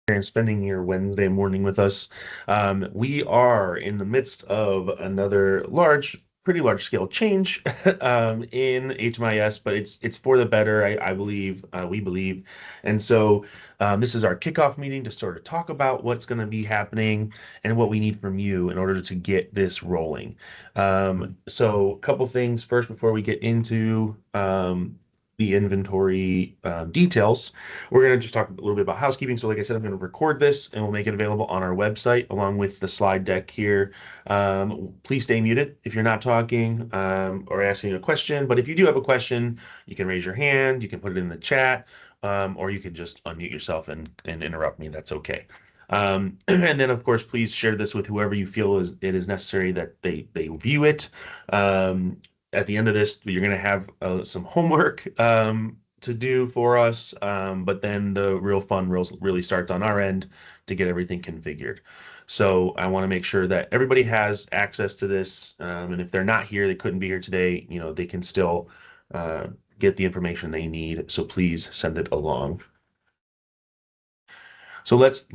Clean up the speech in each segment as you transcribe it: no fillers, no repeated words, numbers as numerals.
And spending your Wednesday morning with us. We are in the midst of another pretty large scale change in HMIS, but it's for the better, I believe, we believe. And so this is our kickoff meeting to sort of talk about what's going to be happening and what we need from you in order to get this rolling. So a couple things first before we get into the inventory details. We're going to just talk a little bit about housekeeping. So, like I said, I'm going to record this and we'll make it available on our website along with the slide deck here. Please stay muted if you're not talking or asking a question. But if you do have a question, you can raise your hand, you can put it in the chat, or you can just unmute yourself and interrupt me. That's okay. And then, of course, please share this with whoever you feel it is necessary that they view it. At the end of this, you're going to have some homework to do for us, but then the real fun really starts on our end to get everything configured. So I want to make sure that everybody has access to this, and if they're not here, they couldn't be here today, they can still get the information they need. So please send it along. So let's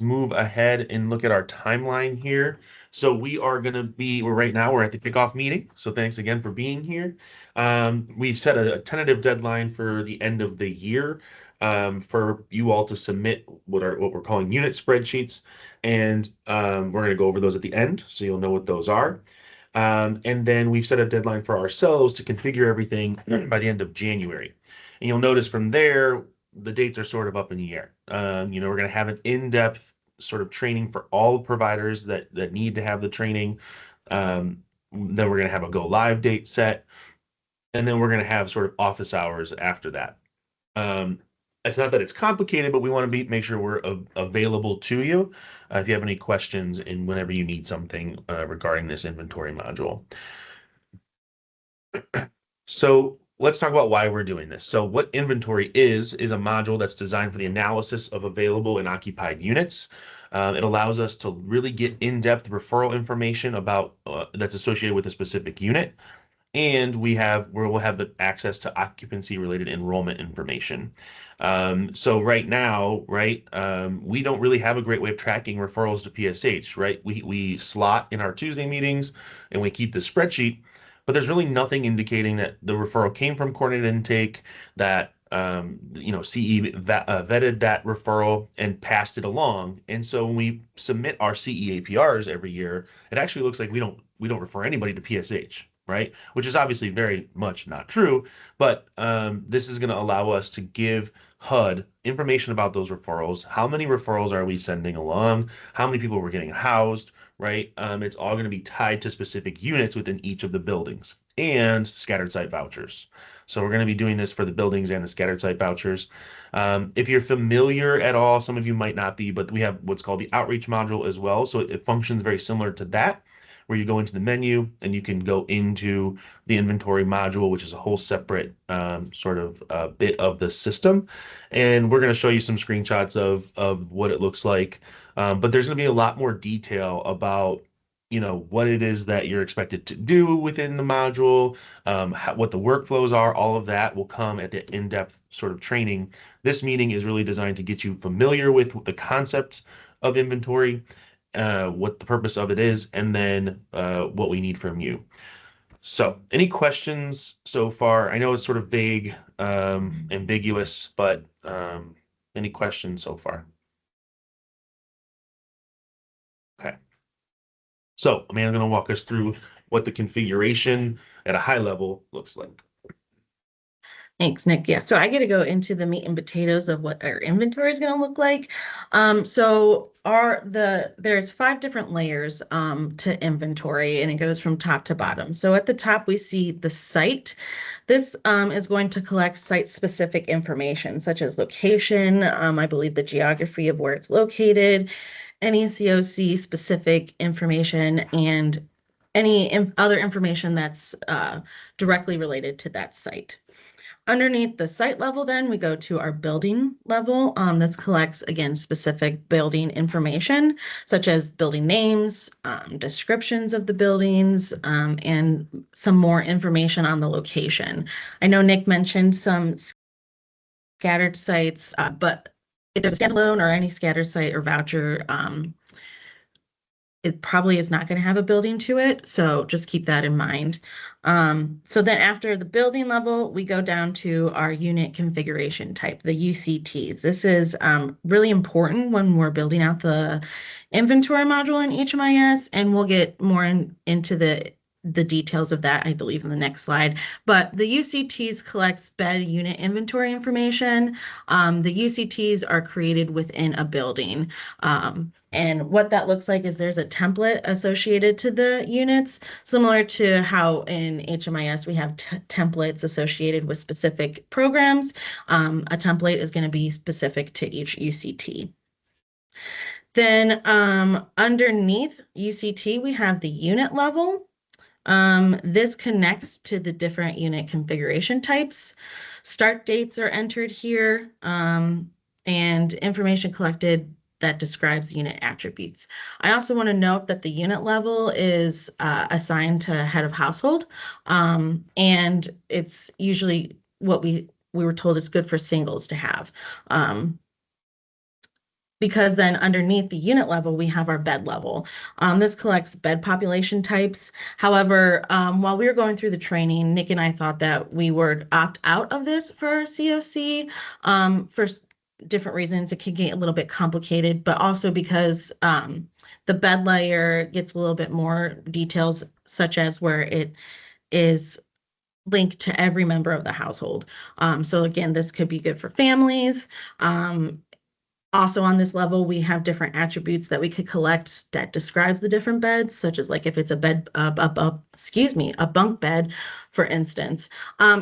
move ahead and look at our timeline here. So we're at the kickoff meeting. So thanks again for being here. We've set a tentative deadline for the end of the year for you all to submit what we're calling unit spreadsheets. And we're going to go over those at the end, so you'll know what those are. And then we've set a deadline for ourselves to configure everything by the end of January. And you'll notice from there, the dates are sort of up in the air. We're going to have an in-depth sort of training for all providers that need to have the training. Then we're going to have a go live date set, and then we're going to have sort of office hours after that. It's not that it's complicated, but we want to make sure we're available to you if you have any questions and whenever you need something regarding this inventory module. So let's talk about why we're doing this. So what inventory is a module that's designed for the analysis of available and occupied units. It allows us to really get in-depth referral information about that's associated with a specific unit. And we'll have the access to occupancy related enrollment information. So right now, right, we don't really have a great way of tracking referrals to PSH, right? We slot in our Tuesday meetings and we keep the spreadsheet, but there's really nothing indicating that the referral came from coordinated intake, that CE vetted that referral and passed it along. And so when we submit our CE APRs every year, it actually looks like we don't refer anybody to PSH, right? Which is obviously very much not true, but this is going to allow us to give HUD information about those referrals. How many referrals are we sending along? How many people we're getting housed, right? It's all going to be tied to specific units within each of the buildings and scattered site vouchers. So we're going to be doing this for the buildings and the scattered site vouchers. If you're familiar at all, some of you might not be, but we have what's called the outreach module as well. So it functions very similar to that, where you go into the menu and you can go into the inventory module, which is a whole separate sort of bit of the system. And we're going to show you some screenshots of what it looks like. But there's going to be a lot more detail about what it is that you're expected to do within the module, what the workflows are. All of that will come at the in-depth sort of training. This meeting is really designed to get you familiar with the concept of inventory, what the purpose of it is, and then what we need from you. So, any questions so far? I know it's sort of vague, ambiguous, but any questions so far? Okay. So, Amanda's going to walk us through what the configuration at a high level looks like. Thanks, Nick. Yeah, so I get to go into the meat and potatoes of what our inventory is going to look like. There's 5 different layers to inventory, and it goes from top to bottom. So at the top, we see the site. This is going to collect site-specific information, such as location, I believe the geography of where it's located, any COC specific information, and any other information that's directly related to that site. Underneath the site level, then we go to our building level. This collects, again, specific building information, such as building names, descriptions of the buildings, and some more information on the location. I know Nick mentioned some scattered sites, but if there's a standalone or any scattered site or voucher, it probably is not going to have a building to it. So just keep that in mind. So then after the building level, we go down to our unit configuration type, the UCT. This is really important when we're building out the inventory module in HMIS, and we'll get more into the details of that, I believe, in the next slide. But the UCTs collects bed unit inventory information. The UCTs are created within a building. And what that looks like is there's a template associated to the units, similar to how in HMIS we have templates associated with specific programs. A template is going to be specific to each UCT. Then underneath UCT, we have the unit level. This connects to the different unit configuration types. Start dates are entered here, and information collected that describes unit attributes. I also want to note that the unit level is assigned to head of household, and it's usually what we were told it's good for singles to have. Because then underneath the unit level, we have our bed level. This collects bed population types. However, while we were going through the training, Nick and I thought that we would opt out of this for COC for different reasons. It can get a little bit complicated, but also because the bed layer gets a little bit more details, such as where it is linked to every member of the household. So again, this could be good for families. Also on this level, we have different attributes that we could collect that describes the different beds, such as like if it's a bed, excuse me, a bunk bed, for instance.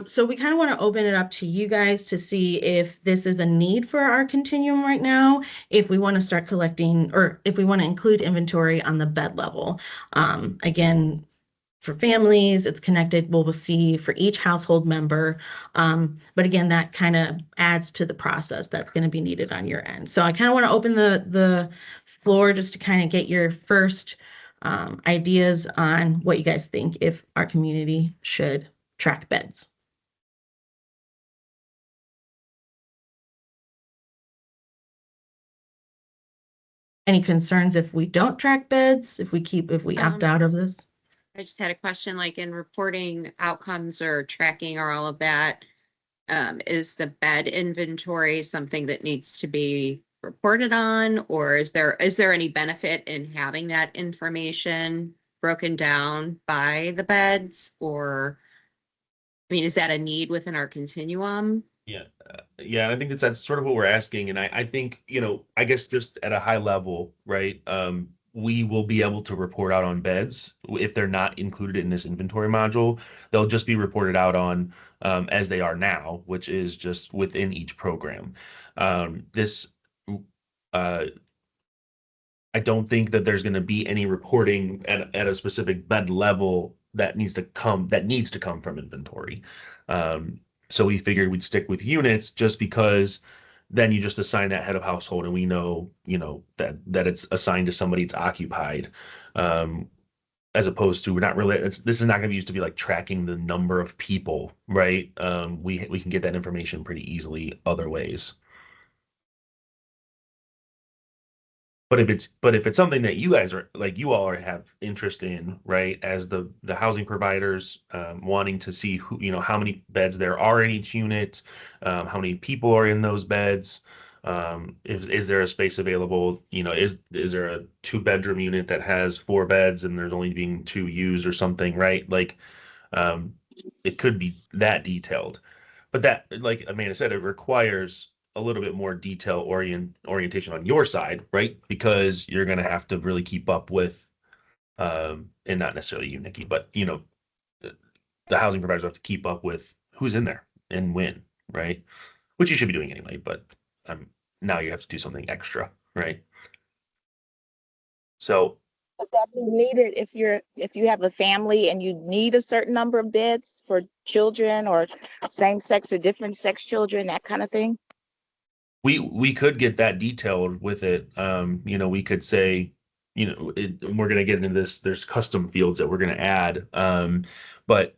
So we kind of want to open it up to you guys to see if this is a need for our continuum right now, if we want to start collecting, or if we want to include inventory on the bed level. Again, for families, it's connected. We'll see for each household member. But again, that kind of adds to the process that's going to be needed on your end. So I kind of want to open the floor just to kind of get your first ideas on what you guys think if our community should track beds. Any concerns if we don't track beds, if we opt Um, out of this? I just had a question, like in reporting outcomes or tracking or all of that. Is the bed inventory something that needs to be reported on, or is there any benefit in having that information broken down by the beds? Or, I mean, is that a need within our continuum? Yeah, yeah, I think that's sort of what we're asking, and I think, I guess just at a high level, right? We will be able to report out on beds if they're not included in this inventory module. They'll just be reported out on as they are now, which is just within each program. This uh, I don't think that there's going to be any reporting at a specific bed level that needs to come from inventory. Um, so we figured we'd stick with units just because then you just assign that head of household and we know, that it's assigned to somebody, it's occupied. Um, as opposed to we're not really this is not going to be used to be like tracking the number of people, right? We can get that information pretty easily other ways. But if it's something that you guys are like you all have interest in, right, as the housing providers, wanting to see how many beds there are in each unit, how many people are in those beds, is there a space available, is there a two-bedroom unit that has four beds and there's only being two used or something, right? Like, um, it could be that detailed. But that, like Amanda said, it requires a little bit more orientation on your side, right? Because you're going to have to really keep up with, and not necessarily you, Nikki, but the, the housing providers have to keep up with who's in there and when, right? Which you should be doing anyway, but um, now you have to do something extra, right? So Would that be needed if you have a family and you need a certain number of beds for children or same sex or different sex children, that kind of thing? we could get that detailed with it. We could say, we're going to get into this. There's custom fields that we're going to add, but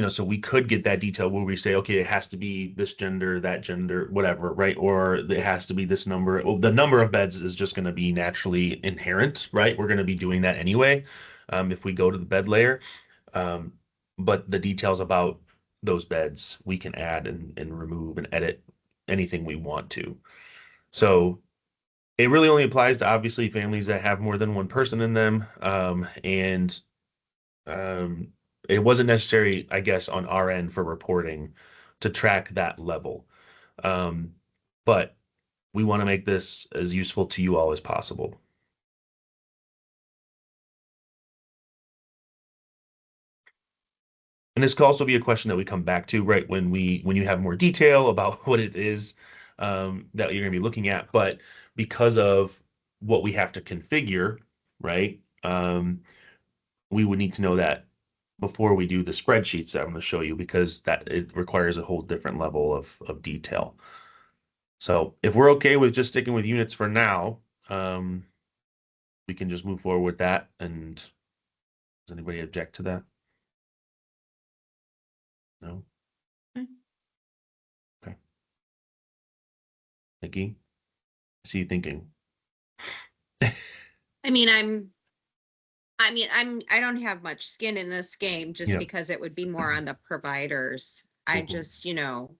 so we could get that detail where we say, okay, it has to be this gender, that gender, whatever, right? Or it has to be this number. Well, the number of beds is just going to be naturally inherent, right? We're going to be doing that anyway, if we go to the bed layer. Um, but the details about those beds we can add and remove and edit anything we want to. So it really only applies to obviously families that have more than one person in them. And um, it wasn't necessary, I guess, on our end for reporting to track that level. Um, but we want to make this as useful to you all as possible. And this could also be a question that we come back to, right, when you have more detail about what it is that you're going to be looking at. But because of what we have to configure, right, we would need to know that before we do the spreadsheets that I'm going to show you, because that it requires a whole different level of detail. So if we're okay with just sticking with units for now, we can just move forward with that. And does anybody object to that? No? Okay. Okay. Nikki, I see you thinking. I mean, I don't have much skin in this game just Yeah. because it would be more on the providers. I Mhm. just,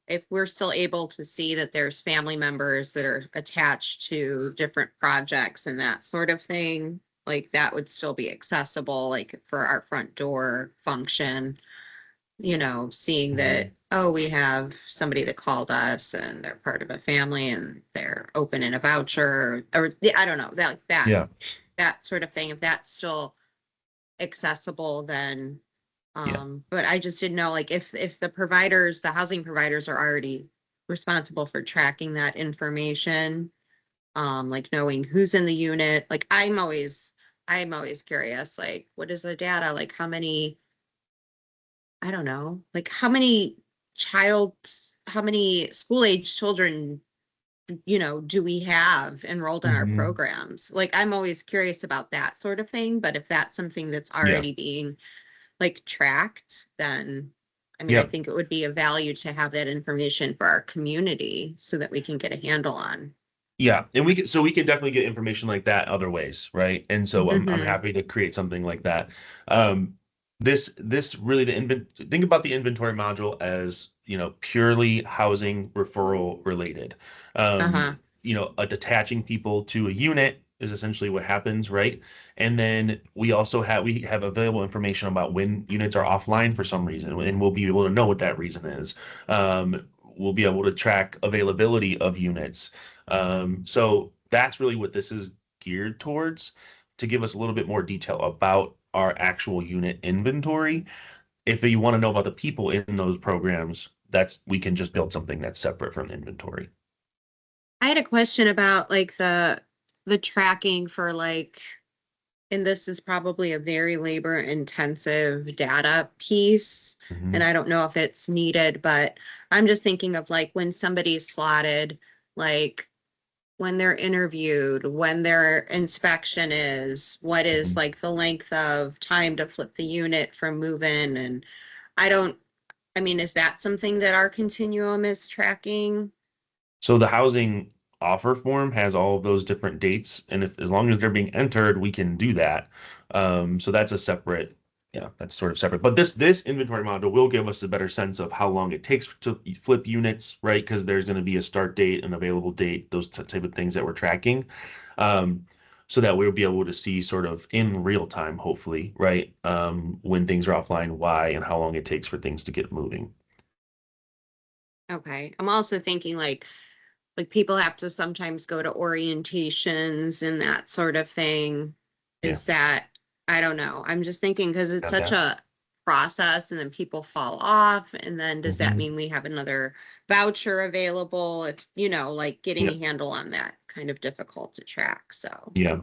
if we're still able to see that there's family members that are attached to different projects and that sort of thing, like that would still be accessible, like for our front door function, seeing that, oh, we have somebody that called us and they're part of a family and they're opening a voucher or I don't know, Yeah. that sort of thing. If that's still accessible, then Yeah. but I just didn't know, like, if the housing providers are already responsible for tracking that information, like knowing who's in the unit, like I'm always curious, like, what is the data, like how many, I don't know, like child how many school age children do we have enrolled in our Mhm. programs? Like, I'm always curious about that sort of thing, but if that's something that's Yeah. already being like tracked, then I mean, I Yep. think it would be of value to have that information for our community so that we can get a handle on. Yeah, and we can definitely get information like that other ways, right? And so I'm Hmm. happy to create something like that. Um, this really think about the inventory module as, purely housing referral related. Uh-huh. Attaching people to a unit is essentially what happens, right? And then we have available information about when units are offline for some reason, and we'll be able to know what that reason is. We'll be able to track availability of units. So that's really what this is geared towards, to give us a little bit more detail about our actual unit inventory. If you want to know about the people in those programs, we can just build something that's separate from inventory. I had a question about like the tracking for like, and this is probably a very labor intensive data piece, and Mhm. I don't know if it's needed, but I'm just thinking of like when somebody's slotted, like when they're interviewed, when their inspection is, what is Mhm. like the length of time to flip the unit from move-in. And I don't, I mean, is that something that our continuum is tracking? So the housing offer form has all of those different dates, and if as long as they're being entered, we can do that. So that's a separate, yeah, that's sort of separate. But this inventory module will give us a better sense of how long it takes to flip units, right? Because there's going to be a start date, an available date, those type of things that we're tracking. Um, so that we'll be able to see sort of in real time, hopefully, right? When things are offline, why, and how long it takes for things to get moving. Okay. I'm also thinking like people have to sometimes go to orientations and that sort of thing. Yeah, Is that, I don't know. I'm just thinking because it's got such that. a process and then people fall off. And then does that Mhm. mean we have another voucher available? If, like getting Yeah, a handle on that kind of difficult to track. So, yeah.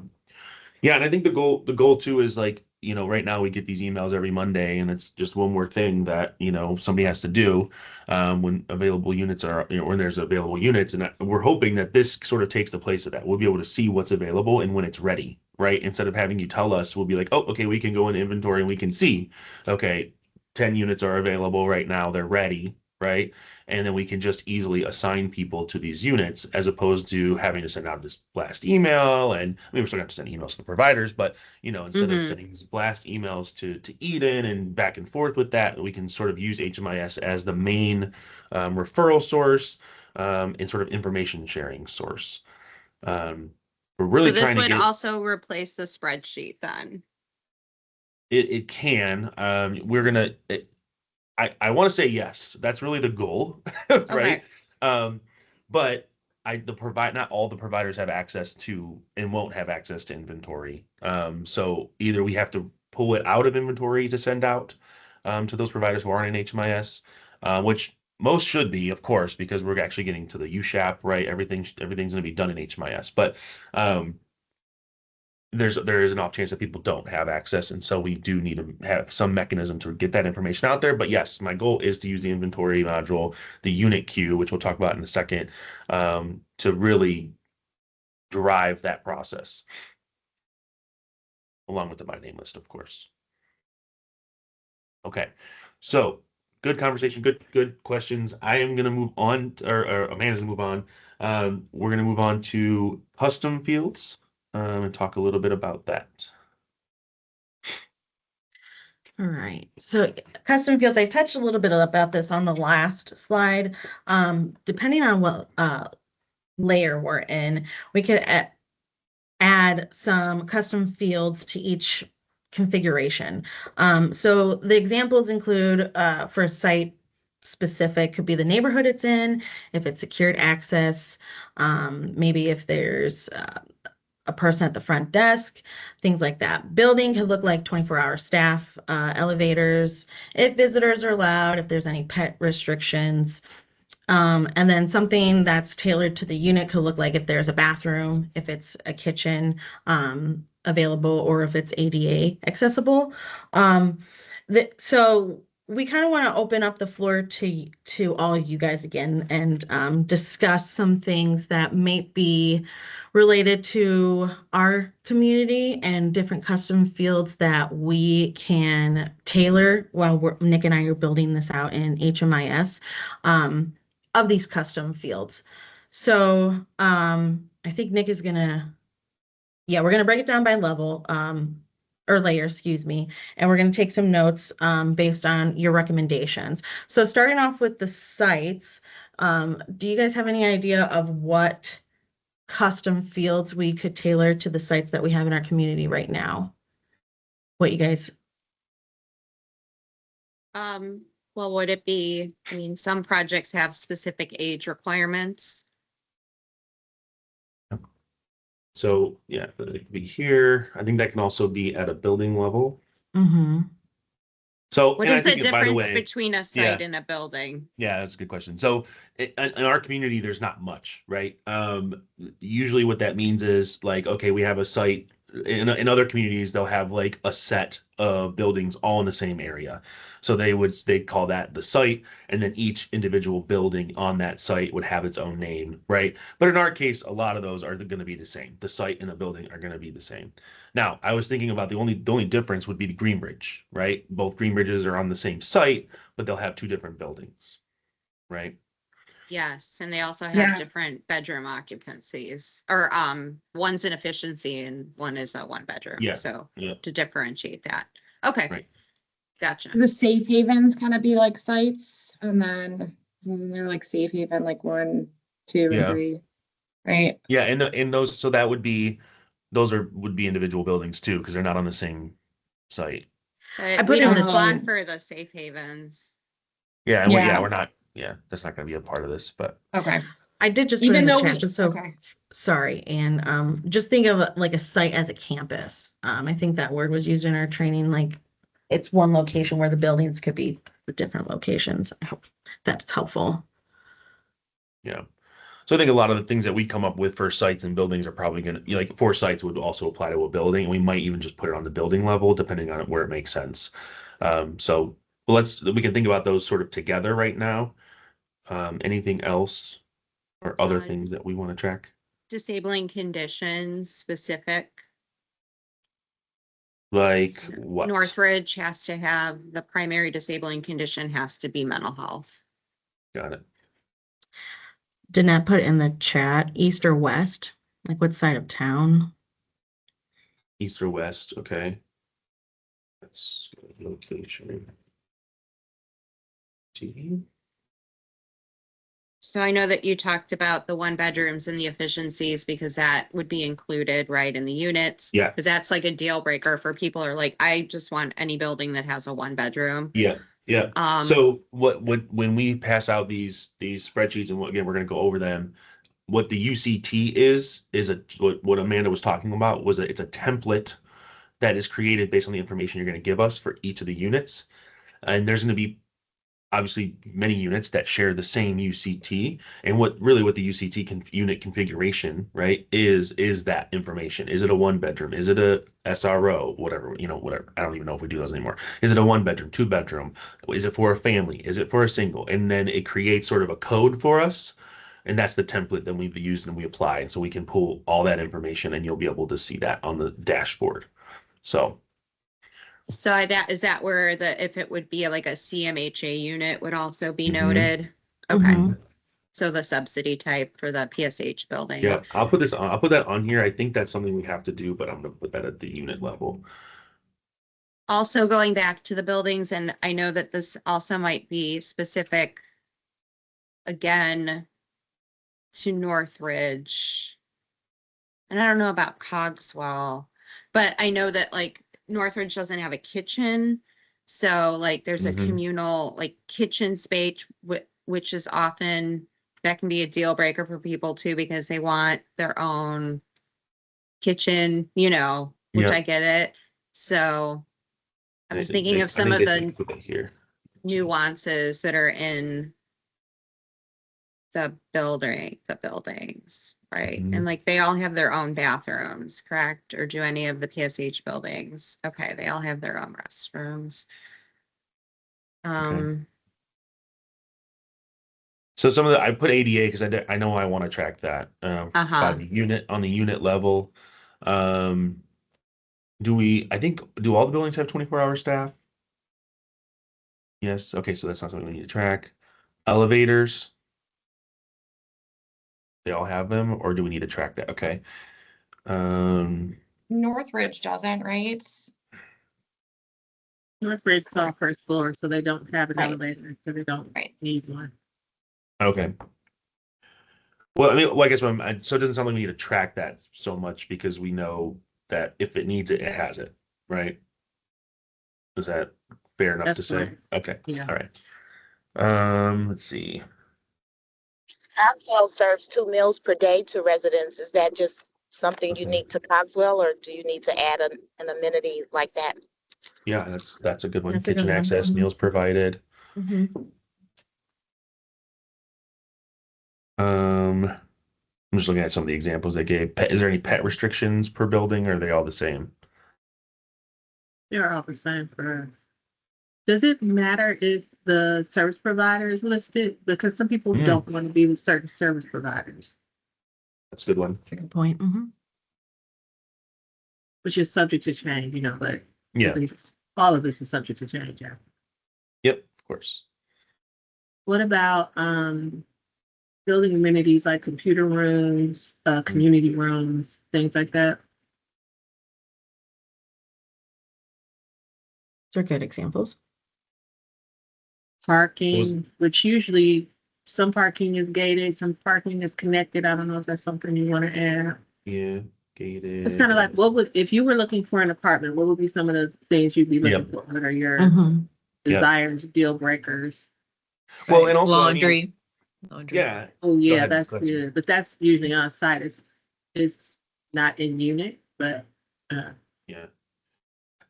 Yeah, and I think the goal too is like, right now we get these emails every Monday, and it's just one more thing that, somebody has to do when available units are, when there's available units. And we're hoping that this sort of takes the place of that. We'll be able to see what's available and when it's ready, right? Instead of having you tell us, we'll be like, oh, okay, we can go in inventory and we can see, okay, 10 units are available right now, they're ready, right? And then we can just easily assign people to these units as opposed to having to send out this blast email. And I mean, we're still going to send emails to the providers, but instead of Mm-hmm. sending these blast emails to Eden and back and forth with that, we can sort of use HMIS as the main referral source and sort of information sharing source. Um, we're So really this trying to would get also replace the spreadsheet then. it can. We're gonna I want to say yes. That's really the goal, right? Okay. Um, but the provide not all the providers have access to and won't have access to inventory. So either we have to pull it out of inventory to send out to those providers who aren't in HMIS, which most should be, of course, because we're actually getting to the USHAP, right? Everything's going to be done in HMIS, but um, there is an off chance that people don't have access, and so we do need to have some mechanism to get that information out there. But yes, my goal is to use the inventory module, the unit queue, which we'll talk about in a second, to really drive that process, along with the my name list, of course. Okay, so good conversation, good questions. I am gonna move on, or Amanda's gonna move on. We're gonna move on to custom fields, and talk a little bit about that. All right. So custom fields, I touched a little bit about this on the last slide. Depending on what layer we're in, we could add some custom fields to each configuration. So the examples include for a site specific could be the neighborhood it's in, if it's secured access, maybe if there's a person at the front desk, things like that. Building could look like 24-hour staff, elevators, if visitors are allowed, if there's any pet restrictions. And then something that's tailored to the unit could look like if there's a bathroom, if it's a kitchen available, or if it's ADA accessible. Um, so we kind of want to open up the floor to all you guys again and discuss some things that may be related to our community and different custom fields that we can tailor while Nick and I are building this out in HMIS. Of these custom fields. So I think Nick is gonna, yeah, we're gonna break it down by level, or layer, excuse me, and we're gonna take some notes based on your recommendations. So starting off with the sites, do you guys have any idea of what custom fields we could tailor to the sites that we have in our community right now? What you guys, Well, would it be, I mean, some projects have specific age requirements. So yeah, it could be here. I think that can also be at a building level. mm-hmm. So, What and I is the think, by the difference way, between a yeah, site and a building? yeah, that's a good question. So, in our community, there's not much, right? Usually, what that means is like, okay, we have a site. In other communities, they'll have like a set of buildings all in the same area. So they call that the site, and then each individual building on that site would have its own name, right? But in our case, a lot of those are going to be the same. The site and the building are going to be the same. Now, I was thinking about the only difference would be the Green Bridge, right? Both Green Bridges are on the same site, but they'll have two different buildings, right? Yes, and they also have Yeah. different bedroom occupancies, or one's an efficiency and one is a one bedroom. Yeah, So yeah, to differentiate that. Okay, right. gotcha. The safe havens kind of be like sites, and then isn't there like safe haven like 1, 2, and Yeah, 3, right? yeah, and those, so that would be would be individual buildings too, because they're not on the same site. I But put we in don't the slot Um, for the safe havens. Yeah, and Yeah. we're not. Yeah, that's not going to be a part of this, but Okay. I did just put Even in the though chat, we, just so okay. sorry. And just think of like a site as a campus. I think that word was used in our training, like it's one location where the buildings could be the different locations. I hope that's helpful. yeah. So I think a lot of the things that we come up with for sites and buildings are probably going to, like, for sites would also apply to a building, and we might even just put it on the building level, depending on where it makes sense. So we can think about those sort of together right now. Anything else or other Uh, things that we want to track? Disabling conditions specific. Like what? Northridge has to have, the primary disabling condition has to be mental health. Got it. Didn't I put in the chat, east or west? Like what side of town? East or west, okay. That's location. T. So I know that you talked about the 1 bedrooms and the efficiencies because that would be included, right, in the units. Yeah. Because that's like a deal breaker for people who are like, I just want any building that has a 1 bedroom. Yeah, yeah. Um, So what when we pass out these spreadsheets, and again, we're going to go over them. What the UCT is what Amanda was talking about was it's a template that is created based on the information you're going to give us for each of the units. And there's going to be obviously many units that share the same UCT. And what the UCT unit configuration, right, is that information. Is it a 1 bedroom? Is it a SRO? Whatever, whatever. I don't even know if we do those anymore. Is it a 1 bedroom, 2 bedroom? Is it for a family? Is it for a single? And then it creates sort of a code for us. And that's the template that we've used and we apply. And so we can pull all that information and you'll be able to see that on the dashboard. So so that, is that where if it would be like a CMHA unit would also be Mhm. noted? Okay, Mhm. so the subsidy type for the PSH building. yeah, I'll put that on here. I think that's something we have to do, but I'm gonna put that at the unit level. Also going back to the buildings, and I know that this also might be specific again to Northridge. And I don't know about Cogswell, but I know that like Northridge doesn't have a kitchen. So like there's a Mhm. communal like kitchen space, which is often, that can be a deal breaker for people too, because they want their own kitchen, which Yeah, I get it. So I was thinking of I some think of they should the put that here. nuances that are in the buildings, right? Mhm. And like they all have their own bathrooms, correct? Or do any of the PSH buildings? Okay, they all have their own restrooms. Um, So some of the I put ADA because I know I want to track that by uh-huh. the unit on the unit level. Um, I think do all the buildings have 24-hour staff? Yes. Okay, so that's not something we need to track. Elevators, they all have them, or do we need to track that? Okay. Um, Northridge doesn't, right? Northridge is on first floor, so they don't have an Right. elevator, so they don't Right. need one. okay. Well, I mean, I guess so it doesn't sound like we need to track that so much because we know that if it needs it, it has it, right? Is that fair enough to That's say? fine. Okay. Yeah. All right. Let's see. Cogswell serves 2 meals per day to residents. Is that just something Okay. unique to Cogswell, or do you need to add an amenity like that? Yeah, that's a good one. That's a good Kitchen one. access, Mhm. meals provided. Mhm. I'm just looking at some of the examples they gave. Is there any pet restrictions per building, or are they all the same? They're all the same for us. Does it matter if the service provider is listed? Because some people Mm. don't want to be with certain service providers, That's a good one. Good point. Mhm. which is subject to change, but I Yeah. think all of this is subject to change. Yeah. Yep, of course. What about building amenities like computer rooms, community rooms, things like that? Those are good examples. Parking, which usually some parking is gated, some parking is connected. I don't know if that's something you want to add. Yeah, gated. It's kind of like, if you were looking for an apartment, what would be some of the things you'd be looking Yep. for? What are your Mhm. Yep. desires, deal breakers? Well, and also, I mean, Laundry. Laundry. yeah. Oh, yeah, ahead, that's go ahead. good. But that's usually on site. It's not in unit, but Yeah.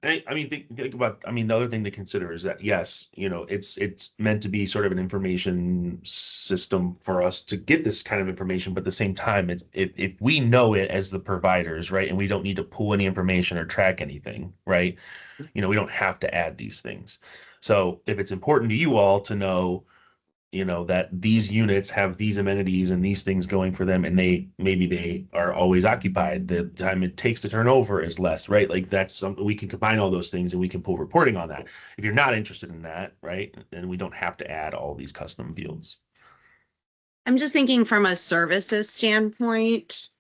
I mean, think about. I mean, the other thing to consider is that yes, it's meant to be sort of an information system for us to get this kind of information, but at the same time, if we know it as the providers, right, and we don't need to pull any information or track anything, right, we don't have to add these things. So if it's important to you all to know, that these units have these amenities and these things going for them, and maybe they are always occupied. The time it takes to turn over is less, right? Like that's something we can combine all those things and we can pull reporting on that. If you're not interested in that, right, then we don't have to add all these custom fields. I'm just thinking from a services standpoint,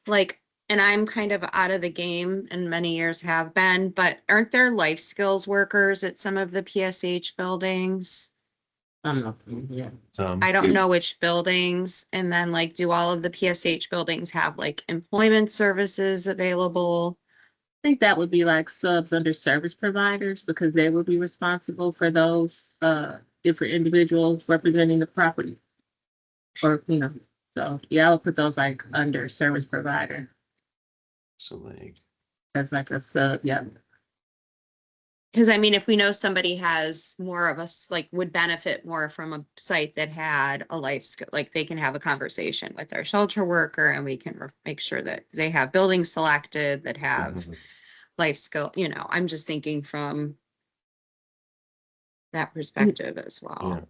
like, and I'm kind of out of the game and many years have been, but aren't there life skills workers at some of the PSH buildings? I'm not, yeah. I don't know which buildings. And then like, do all of the PSH buildings have like employment services available? I think that would be like subs under service providers because they would be responsible for those different individuals representing the property. Or, so yeah, I would put those like under service provider. So like, That's like a sub, yeah. Because I mean, if we know somebody has more of us, like would benefit more from a site that had a life skill, like they can have a conversation with their shelter worker and we can make sure that they have buildings selected that have life skill, I'm just thinking from that perspective as well. yeah.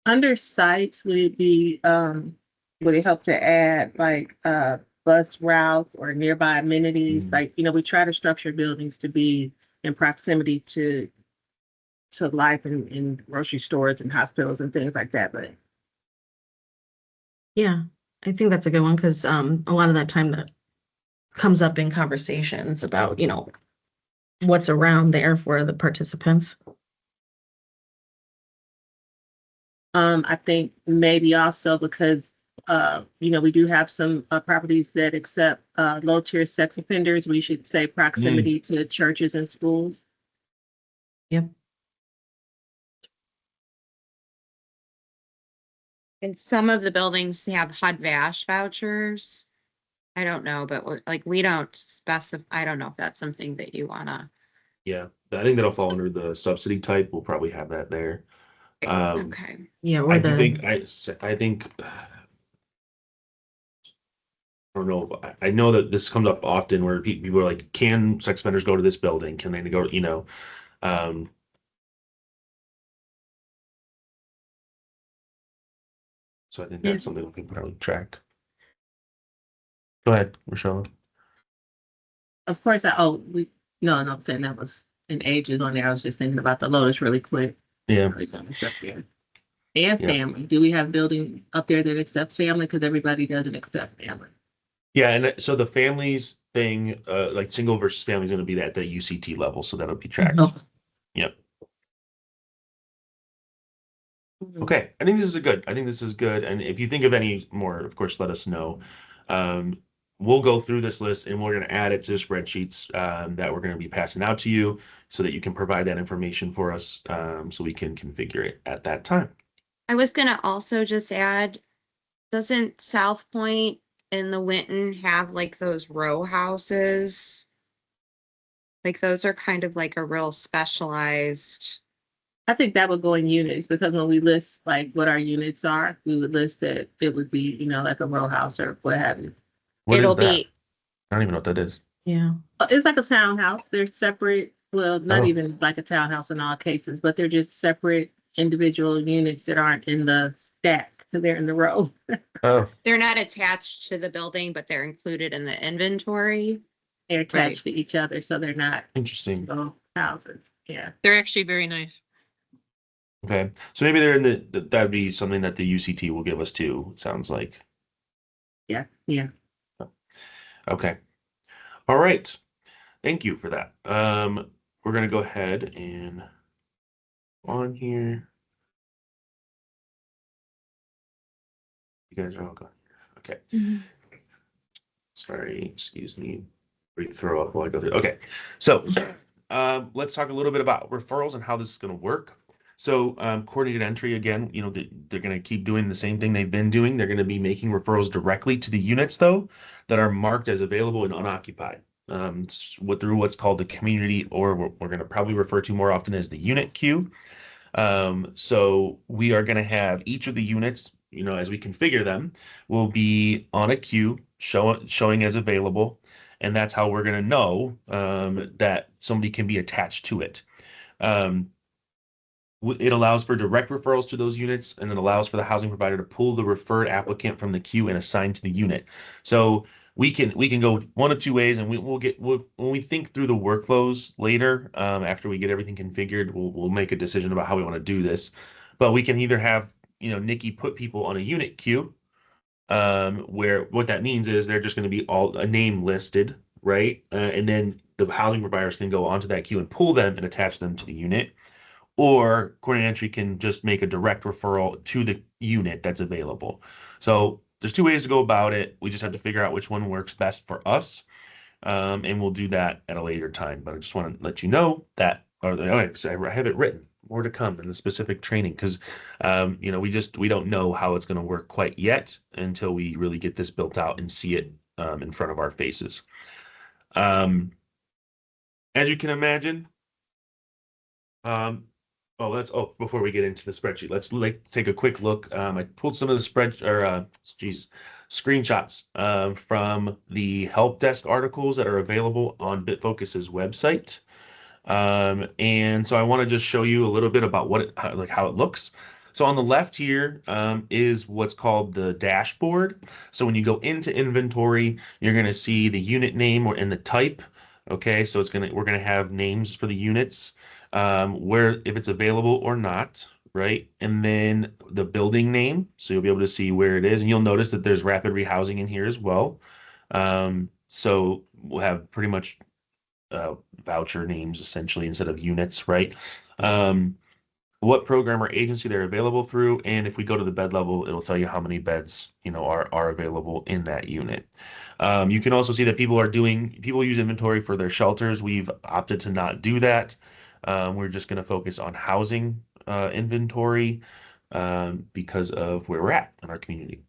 Under sites would it help to add like bus routes or nearby amenities? Mhm. Like, we try to structure buildings to be in proximity to life in grocery stores and hospitals and things like that. But Yeah, I think that's a good one because a lot of that time that comes up in conversations about, what's around there for the participants. I think maybe also because we do have some properties that accept low tier sex offenders. We should say proximity to churches and schools. Yep. And some of the buildings have HUD VASH vouchers. I don't know, but like we don't specify, I don't know if that's something that you wanna. Yeah, I think that'll fall under the subsidy type. We'll probably have that there. Okay. Yeah, I or do the, think I think I don't know. I know that this comes up often where people are like, "Can sex offenders go to this building? Can they go?" Um, so I think Yeah. that's something we can probably track. Go ahead, Rochelle. Of course, no, I'm saying that was an ages on there. I was just thinking about the Lotus really quick. Yeah, It's up there. And Yeah. family. Do we have building up there that accepts family? Because everybody doesn't accept family. yeah, and so the families thing, like single versus family, is going to be at the UCT level, so that'll be tracked. Okay. Yep. Okay, I think this is good. I think this is good. And if you think of any more, of course, let us know. Um, we'll go through this list and we're going to add it to the spreadsheets that we're going to be passing out to you so that you can provide that information for us so we can configure it at that time. I was gonna also just add, doesn't South Point and the Winton have like those row houses? Like those are kind of like a real specialized. I think that would go in units because when we list like what our units are, we would list that it would be, like a row house or what have you. What is It'll that? be, I don't even know what that is. yeah. It's like a townhouse. They're separate. Well, not Oh. even like a townhouse in all cases, but they're just separate individual units that aren't in the stack. They're in the row. Oh, they're not attached to the building, but they're included in the inventory. They're attached to each other, so they're not interesting. single houses. Yeah. They're actually very nice. Okay, so maybe they're in that would be something that the UCT will give us too. It sounds like. Yeah. Yeah. Okay. All right. Thank you for that. We're gonna go ahead and on here. You guys are all gone. Okay. Sorry, excuse me. Throw up while I go through. Okay, so let's talk a little bit about referrals and how this is going to work. So coordinated entry again, they're going to keep doing the same thing they've been doing. They're going to be making referrals directly to the units though that are marked as available and unoccupied. Through what's called the community, or we're going to probably refer to more often as the unit queue. So we are going to have each of the units, as we configure them, will be on a queue showing as available. And that's how we're going to know that somebody can be attached to it. It allows for direct referrals to those units, and it allows for the housing provider to pull the referred applicant from the queue and assign to the unit. So we can go one of two ways, and when we think through the workflows later, after we get everything configured, we'll make a decision about how we want to do this. But we can either have, Nikki put people on a unit queue, where what that means is they're just going to be all a name listed, right? And then the housing providers can go onto that queue and pull them and attach them to the unit. Or coordinated entry can just make a direct referral to the unit that's available. So there's two ways to go about it. We just have to figure out which one works best for us. And we'll do that at a later time. But I just want to let you know that, so I have it written. More to come in the specific training because, we don't know how it's going to work quite yet until we really get this built out and see it in front of our faces. As you can imagine, um, before we get into the spreadsheet, let's take a quick look. I pulled some of the screenshots from the help desk articles that are available on Bitfocus's website. And so I want to just show you a little bit about how it looks. So on the left here is what's called the dashboard. So when you go into inventory, you're going to see the unit name and the type. Okay, so we're gonna have names for the units, where if it's available or not, right? And then the building name, so you'll be able to see where it is, and you'll notice that there's rapid rehousing in here as well. So we'll have pretty much voucher names essentially instead of units, right? What program or agency they're available through, and if we go to the bed level, it'll tell you how many beds, are available in that unit. You can also see that people use inventory for their shelters. We've opted to not do that. We're just going to focus on housing inventory because of where we're at in our community.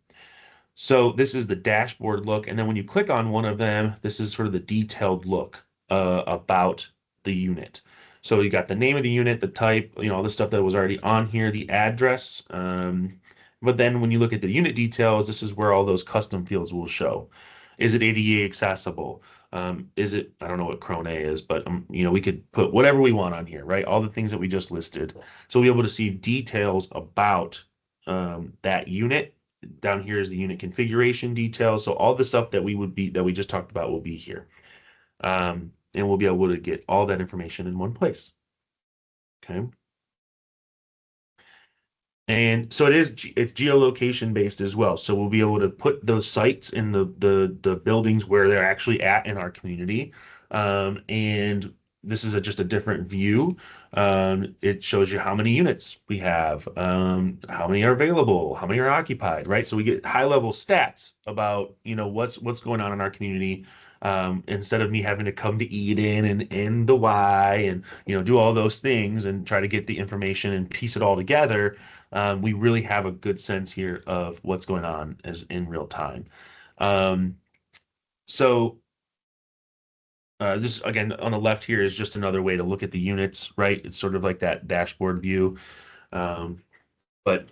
So this is the dashboard look, and then when you click on one of them, this is sort of the detailed look about the unit. So you got the name of the unit, the type, all the stuff that was already on here, the address. But then when you look at the unit details, this is where all those custom fields will show. Is it ADA accessible? I don't know what Crone is, but we could put whatever we want on here, right? All the things that we just listed. So we'll be able to see details about that unit. Down here is the unit configuration details. So all the stuff that we just talked about will be here. And we'll be able to get all that information in one place. Okay. And so it's geolocation based as well. So we'll be able to put those sites in the buildings where they're actually at in our community. And this is just a different view. It shows you how many units we have, how many are available, how many are occupied, right? So we get high level stats about, what's going on in our community. Instead of me having to come to Eden and the Y and, do all those things and try to get the information and piece it all together. We really have a good sense here of what's going on as in real time. So this again on the left here is just another way to look at the units, right? It's sort of like that dashboard view. But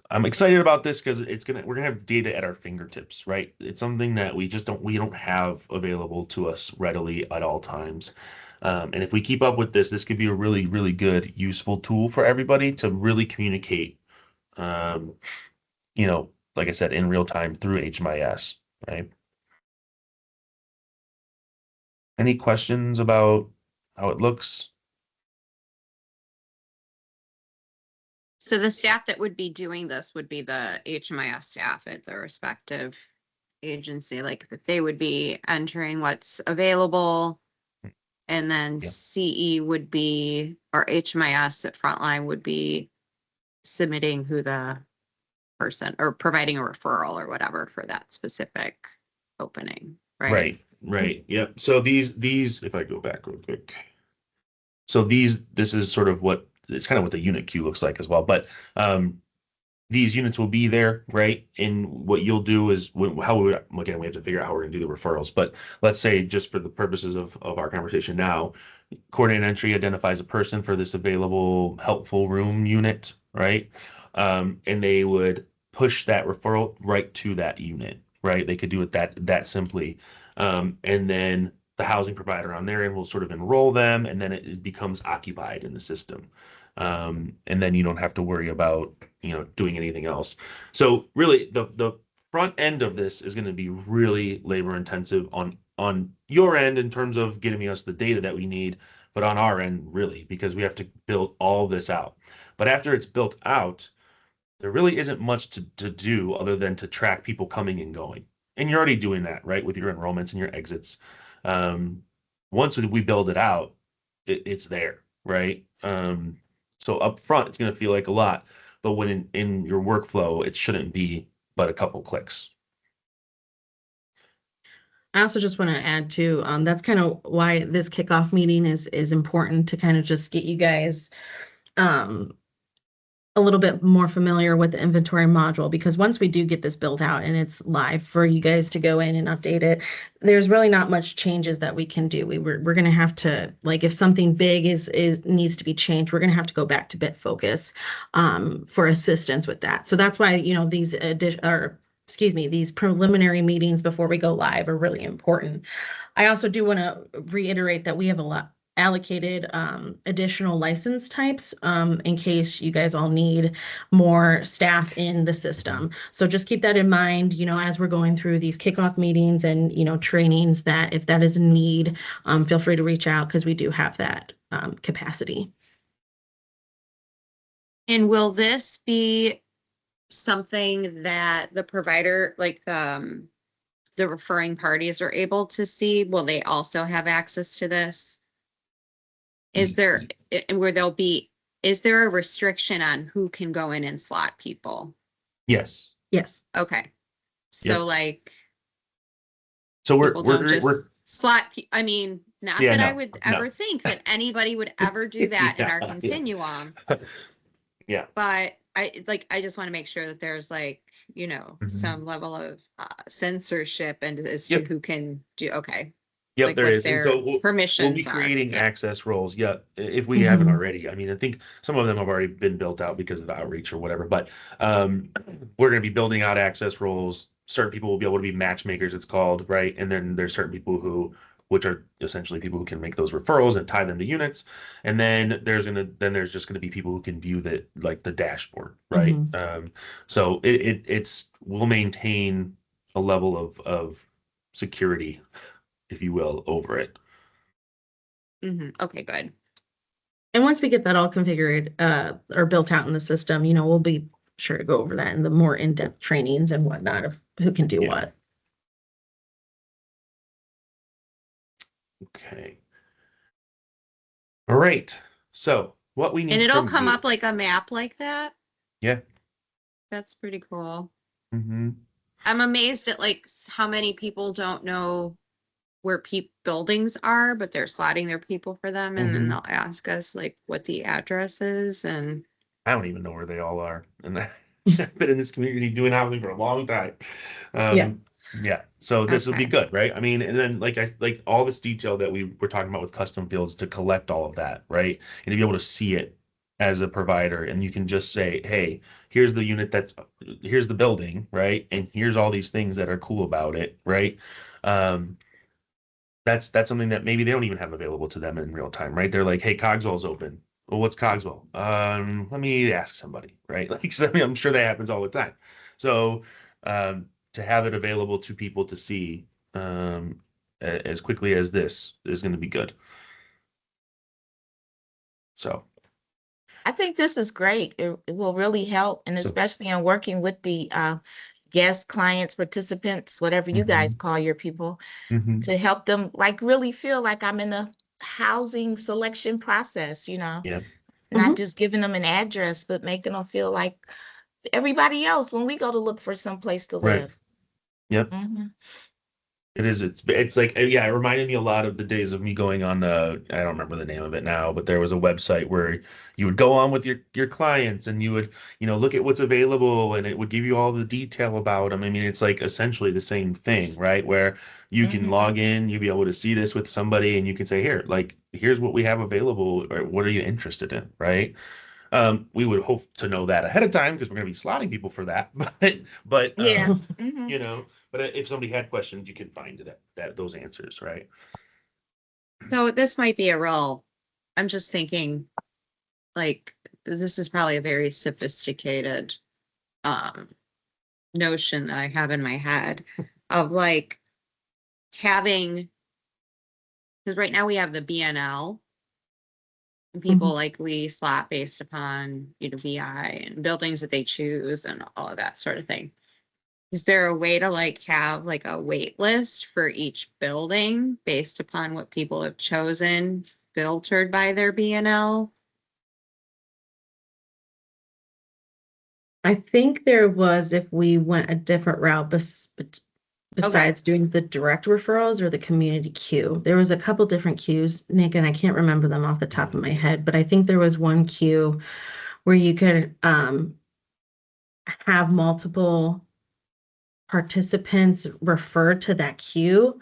I'm excited about this because we're gonna have data at our fingertips, right? It's something that we don't have available to us readily at all times. And if we keep up with this could be a really, really good, useful tool for everybody to really communicate, like I said, in real time through HMIS, right? Any questions about how it looks? So the staff that would be doing this would be the HMIS staff at the respective agency, like that they would be entering what's available. And then Yeah. CE would be, or HMIS at Frontline would be submitting who the person or providing a referral or whatever for that specific opening, right? Right. Yep. So these, if I go back real quick. So this is sort of it's kind of what the unit queue looks like as well. But these units will be there, right? And what you'll do is again, we have to figure out how we're going to do the referrals. But let's say just for the purposes of our conversation now, coordinated entry identifies a person for this available helpful room unit, right? And they would push that referral right to that unit, right? They could do it that simply. And then the housing provider on their end will sort of enroll them, and then it becomes occupied in the system. And then you don't have to worry about, doing anything else. So really the front end of this is going to be really labor intensive on your end in terms of getting us the data that we need, but on our end really, because we have to build all this out. But after it's built out, there really isn't much to do other than to track people coming and going. And you're already doing that, right, with your enrollments and your exits. Um, Once we build it out, it's there, right? So up front, it's going to feel like a lot, but when in your workflow, it shouldn't be but a couple clicks. I also just want to add too, that's kind of why this kickoff meeting is important to kind of just get you guys um a little bit more familiar with the inventory module, because once we do get this built out and it's live for you guys to go in and update it, there's really not much changes that we can do. We're going to have to, like, if something big is needs to be changed, we're going to have to go back to BitFocus for assistance with that. So that's why, these these preliminary meetings before we go live are really important. I also do want to reiterate that we have a lot allocated additional license types in case you guys all need more staff in the system. So just keep that in mind, as we're going through these kickoff meetings and, trainings, that if that is a need, feel free to reach out because we do have that capacity. And will this be something that the provider, like the referring parties are able to see? Will they also have access to this? Is there, where there'll be, is there a restriction on who can go in and slot people? Yes. Yes. Okay. Yep. So like, So people don't we're just slot, I mean, not Yeah, that I no, would no. ever think that anybody would ever do that in our Yeah, yeah. continuum. Yeah. But I just want to make sure that there's like, Mhm. some level of censorship and as to Yep. who can do, okay. Yep, Like there what is. And their so we'll be permissions are. creating Yeah. access roles. Yeah, if we haven't Mhm. already. I mean, I think some of them have already been built out because of the outreach or whatever, but we're going to be building out access roles. Certain people will be able to be matchmakers, it's called, right? And then there's certain people which are essentially people who can make those referrals and tie them to units. And then there's just gonna be people who can view the dashboard, right? Mhm. So we'll maintain a level of security, if you will, over it. Okay, good. And once we get that all configured or built out in the system, we'll be sure to go over that in the more in-depth trainings and whatnot of who can do Yeah. what. Okay. All right. So what we And need it'll from come you. up like a map like that. Yeah. That's pretty cool. Mm-hmm. I'm amazed at like how many people don't know where buildings are, but they're slotting their people for them, and then Mm-hmm. they'll ask us like what the address is. And I don't even know where they all are. And I've been in this community doing housing for a long time. Yeah. Yeah. So this will be okay. good, right? I mean, and then like all this detail that we were talking about with custom fields to collect all of that, right? And to be able to see it as a provider, and you can just say, hey, here's the unit here's the building, right? And here's all these things that are cool about it, right? Um, that's something that maybe they don't even have available to them in real time, right? They're like, hey, Cogswell's open. Well, what's Cogswell? Let me ask somebody, right? Like, so, I mean, I'm sure that happens all the time. So, to have it available to people to see as quickly as this is going to be good. So, I think this is great. It will really help, and so especially in working with the guests, clients, participants, whatever you guys mhm, call your people, mhm. to help them like really feel like I'm in a housing selection process, Yeah, not Mhm. just giving them an address, but making them feel like everybody else when we go to look for some place to right. live. Yep. Mhm. It is. It's like yeah. It reminded me a lot of the days of me going on. I don't remember the name of it now, but there was a website where you would go on with your clients and you would look at what's available and it would give you all the detail about them. I mean, it's like essentially the same thing, right? Where you can Mhm. log in, you'll be able to see this with somebody, and you can say, here, like here's what we have available, or what are you interested in, right? We would hope to know that ahead of time because we're going to be slotting people for that, but Yeah. Mhm. but if somebody had questions, you can find those answers, right? So this might be I'm just thinking, like, this is probably a very sophisticated notion that I have in my head of like having, because right now we have the BNL and people like we slot based upon, VI and buildings that they choose and all of that sort of thing. Is there a way to like have like a wait list for each building based upon what people have chosen, filtered by their BNL? I think there was, if we went a different route besides doing the direct referrals or the community queue. There was a couple different queues, Nick, and I can't remember them off the top of my head, but I think there was one queue where you could have multiple participants refer to that queue,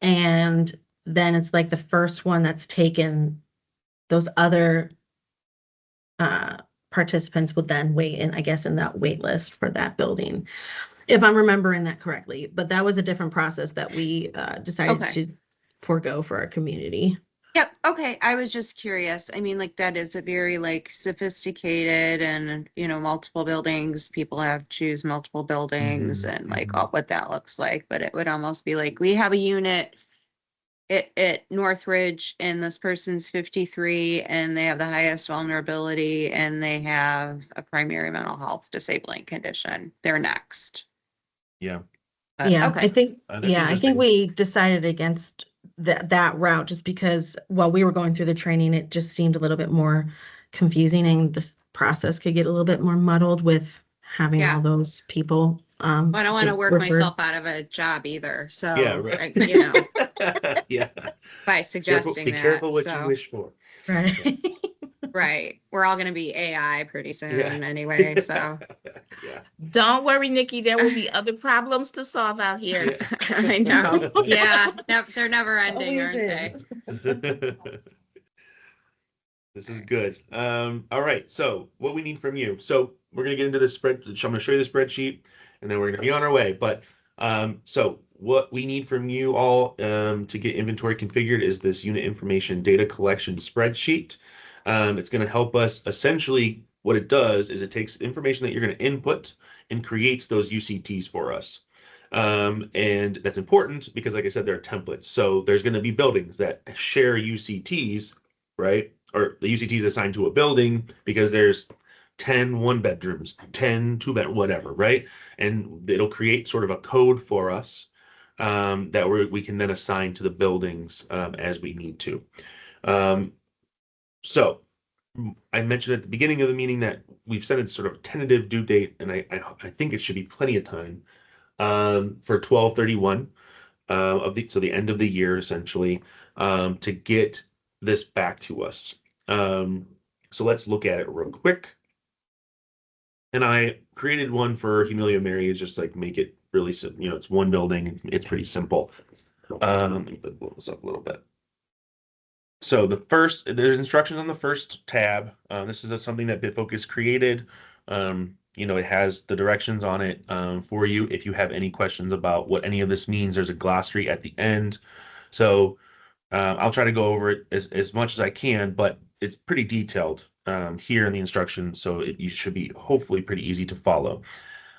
and then it's like the first one that's taken, those other participants would then wait in, I guess, in that wait list for that building, if I'm remembering that correctly. But that was a different process that we decided Okay. to forego for our community. Yep. Okay. I was just curious. I mean, like that is a very like sophisticated and, multiple buildings. People have choose multiple buildings and like what that looks like. But it would almost be like we have a unit at Northridge and this person's 53 and they have the highest vulnerability and they have a primary mental health disabling condition. They're next. Yeah. Yeah, Okay. I think, That's I think interesting. we decided against that route just because while we were going through the training, it just seemed a little bit more confusing and this process could get a little bit more muddled with having Yeah. all those people I don't want to get work referred. myself out of a job either. So, Yeah, right. Yeah. by Careful, suggesting be that. careful what you So, wish for. Right. right. We're all going to be AI pretty soon Yeah. anyway. So, Yeah. Don't worry, Nikki, there will be other problems to solve out here. Yeah. I know. Yeah. They're never ending, aren't Always they? is. This is good. All right. So what we need from you. So we're gonna get into the spread. I'm gonna show you the spreadsheet, and then we're gonna be on our way. But so what we need from you all to get inventory configured is this unit information data collection spreadsheet. It's gonna help us essentially. What it does is it takes information that you're gonna input and creates those UCTs for us. And that's important because, like I said, they're templates. So there's going to be buildings that share UCTs, right? Or the UCT is assigned to a building because there's 10 one bedrooms, 10 two bed, whatever, right? And it'll create sort of a code for us that we can then assign to the buildings as we need to. So I mentioned at the beginning of the meeting that we've set a sort of tentative due date, and I think it should be plenty of time for 12/31 so the end of the year essentially to get this back to us. So let's look at it real quick. And I created one for Humilia Mary, is just like make it really simple. It's one building. It's pretty simple. Let me blow this up a little bit. So there's instructions on the first tab. This is something that BitFocus created. It has the directions on it for you. If you have any questions about what any of this means, there's a glossary at the end. So I'll try to go over it as much as I can, but it's pretty detailed here in the instructions. So you should be hopefully pretty easy to follow.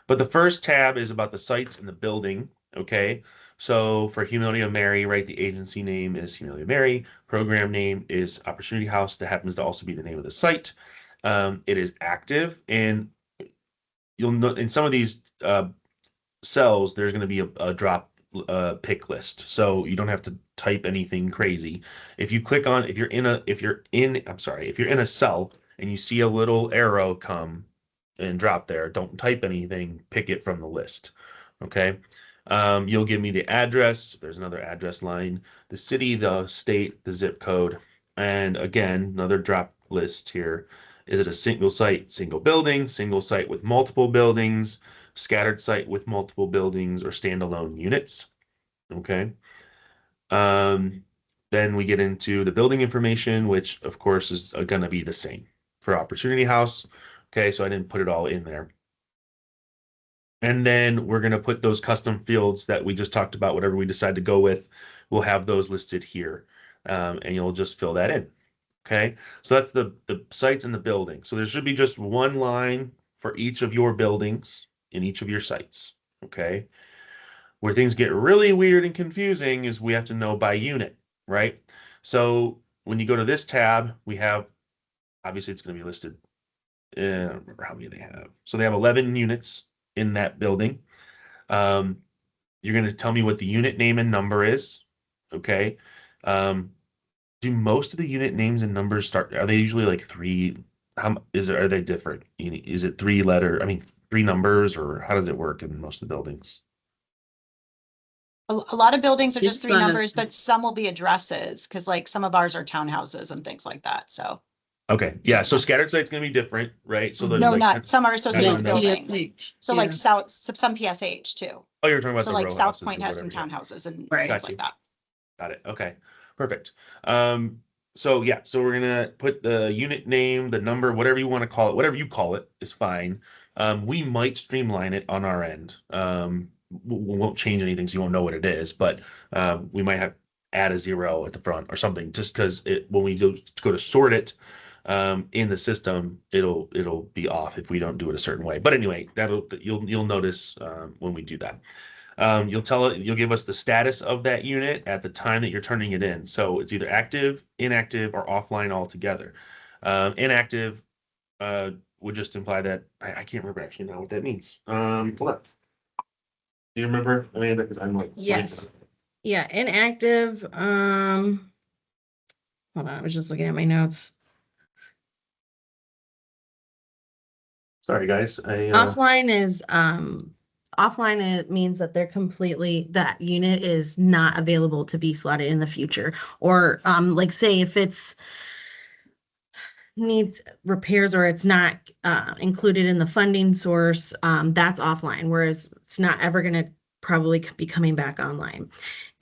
But the first tab is about the sites and the building. Okay. So for Humilia Mary, right, the agency name is Humilia Mary. Program name is Opportunity House. That happens to also be the name of the site. It is active, and you'll know in some of these cells, there's going to be a drop pick list. So you don't have to type anything crazy. If you're in a cell and you see a little arrow come and drop there, don't type anything, pick it from the list. Okay. You'll give me the address. There's another address line, the city, the state, the zip code, and again, another drop list here. Is it a single site, single building, single site with multiple buildings, scattered site with multiple buildings, or standalone units? Okay. Then we get into the building information, which of course is going to be the same for Opportunity House. Okay, so I didn't put it all in there. And then we're going to put those custom fields that we just talked about, whatever we decide to go with, we'll have those listed here. And you'll just fill that in. Okay, so that's the sites and the building. So there should be just one line for each of your buildings in each of your sites. Okay, where things get really weird and confusing is we have to know by unit, right? So when you go to this tab, we have obviously it's going to be listed. I don't remember how many they have. So they have 11 units in that building. Um, you're going to tell me what the unit name and number is. Okay. Um, do most of the unit names and numbers start, are they usually like three? Are they different? Is it three numbers, or how does it work in most of the buildings? A lot of buildings are It's just three gonna- numbers, but some will be addresses, because like some of ours are townhouses and things like that, so. Okay. Yeah. Just So depends. scattered site's going to be different, right? So there's No, like, not, some are associated with no, no. buildings. PSH, So yeah. like South, some PSH too. oh, you're talking about So the like row South houses Point or has some whatever. Yeah. townhouses and Right. things Got you. like that. Got it. Okay. Perfect. So yeah, so we're gonna put the unit name, the number, whatever you want to call it, whatever you call it is fine. We might streamline it on our end. We won't change anything, so you won't know what it is, but we might have add a 0 at the front or something, just because when we go to sort it in the system, it'll be off if we don't do it a certain way. But anyway, you'll notice when we do that. You'll give us the status of that unit at the time that you're turning it in. So it's either active, inactive, or offline altogether. Inactive would just imply that I can't remember actually now what that means. Hold on. Do you remember, Amanda? Because I'm like Yes. Yeah, inactive. Hold on, I was just looking at my notes. Sorry, guys. Offline is offline, it means that that unit is not available to be slotted in the future. Or like say if it's needs repairs or it's not included in the funding source, that's offline, whereas it's not ever going to probably be coming back online.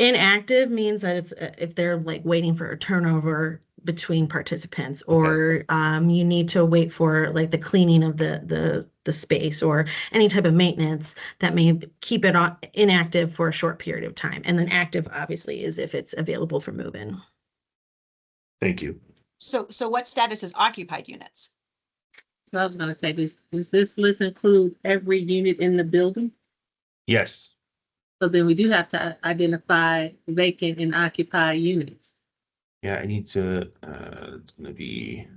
Inactive means that it's if they're like waiting for a turnover between participants, or you need to wait for like the cleaning of the space or any type of maintenance that may keep it inactive for a short period of time. And then active obviously is if it's available for move-in. Thank you. So what status is occupied units? So I was gonna say this, does this list include every unit in the building? Yes. So then we do have to identify vacant and occupied units. Yeah, I need to. It's gonna be.